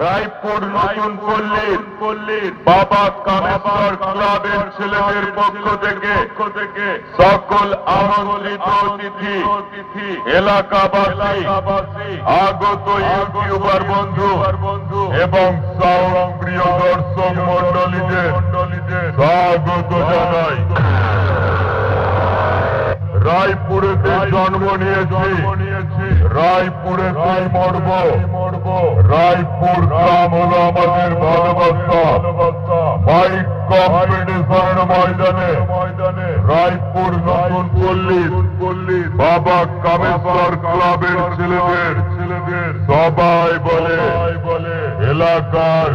রায়পুর নতুন পল্লীর বাবা কামেশ্বর ক্লাবের ছেলেদের পক্ষ থেকে সকল আমন্ত্রিত অতিথি এলাকাবাসী আগত ইউটিউবার বন্ধু এবং সাউন্ড প্রিয় দর্শক মন্ডলীদের স্বাগত জানাই। রায়পুরেতে জন্ম নিয়েছি, রায়পুরেতেই মরব। রায়পুর গ্রাম হলো আমাদের ভালোবাসা। বাইক কম্পিটিশনের ময়দানে রায়পুর নতুন পল্লী বাবা কামেশ্বর ক্লাবের ছেলেদের সবাই বলে এলাকার